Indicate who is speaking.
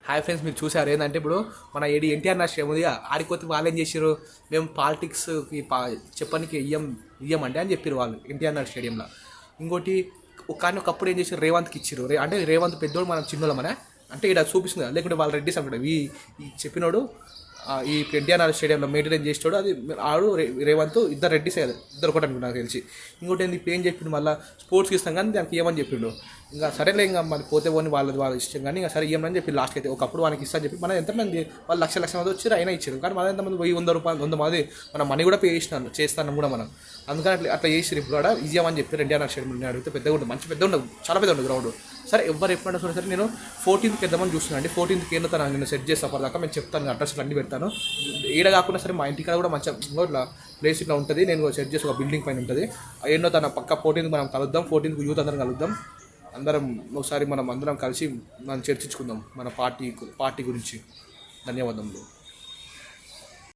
Speaker 1: Hi friends, మీరు చూసారు ఏంటంటే ఇప్పుడు మన ఎన్టీఆర్ స్టేడియం ఉంది, ఆడిపోతే వాళ్ళు ఏం చేసారు, మేము పాలిటిక్స్కి చెప్పడానికి ఇయ్యమంటే అని చెప్పారు వాళ్ళు ఎన్టీఆర్ స్టేడియంలో. ఇంకోటి కానీ ఒకప్పుడు ఏం చేశారు, రేవంత్కి ఇచ్చారు. అంటే రేవంత్ పెద్దోడు, మనం చిన్నోళ్ళం అంటే ఇక్కడ చూపిస్తుంది కదా, లేకుంటే వాళ్ళ రెడ్డిస్ అనుకుంటారు. ఈ చెప్పినోడు ఈ ఎన్టీఆర్ స్టేడియంలో మెయింటైన్ చేసేవాడు, అది ఆడు రేవంత్ ఇద్దరు రెడ్డిస్ ఇద్దరు ఒకటి అనుకుంటు నాకు తెలిసి. ఇంకోటి ఏంది ఇప్పుడు ఏం చెప్పిండు, మళ్ళీ స్పోర్ట్స్కి ఇస్తాం కానీ దానికి ఏమని చెప్పిండు. ఇంకా సరేలే, ఇంకా మరి పోతే పోని వాళ్ళ ఇష్టం, కానీ ఇంకా సరే ఇవ్వమని చెప్పి లాస్ట్ అయితే ఒకప్పుడు వాళ్ళకి ఇస్తా అని చెప్పి మన ఎంతమంది వాళ్ళు లక్ష మంది వచ్చారు, అయినా ఇచ్చారు. కానీ మన ఎంతమంది 100 మంది మనం మనీ కూడా పే చేస్తాను కూడా మనం. అందుకని అట్లా చేసి ఇప్పుడు కూడా ఇవ్వమని చెప్పి ఎన్టీఆర్ స్టేడియం అడిగితే పెద్దగా ఉంటుంది, మంచి పెద్ద ఉండదు, చాలా పెద్ద ఉండదు గ్రౌండ్. సరే ఎవరు ఎప్పుడైనా సరే నేను 14th వెళ్దామని చూస్తున్నాను అండి. 14th ఏంటో నేను సెట్ చేస్తాను, అప్పటిదాకా నేను చెప్తాను, అడ్రస్లు అన్నీ పెడతాను. ఈడ కాకుండా సరే మా ఇంటికాడ కూడా మంచిగా ఇట్లా ప్లేస్ ఇట్లా ఉంటుంది, నేను సెట్ చేసి ఒక బిల్డింగ్ పైన ఉంటుంది. ఏంటో తన పక్క 14th మనం కలుద్దాం, 14th యూత్ అందరం కలుద్దాం, అందరం ఒకసారి మనం అందరం కలిసి మనం చర్చించుకుందాం మన పార్టీ గురించి. ధన్యవాదములు.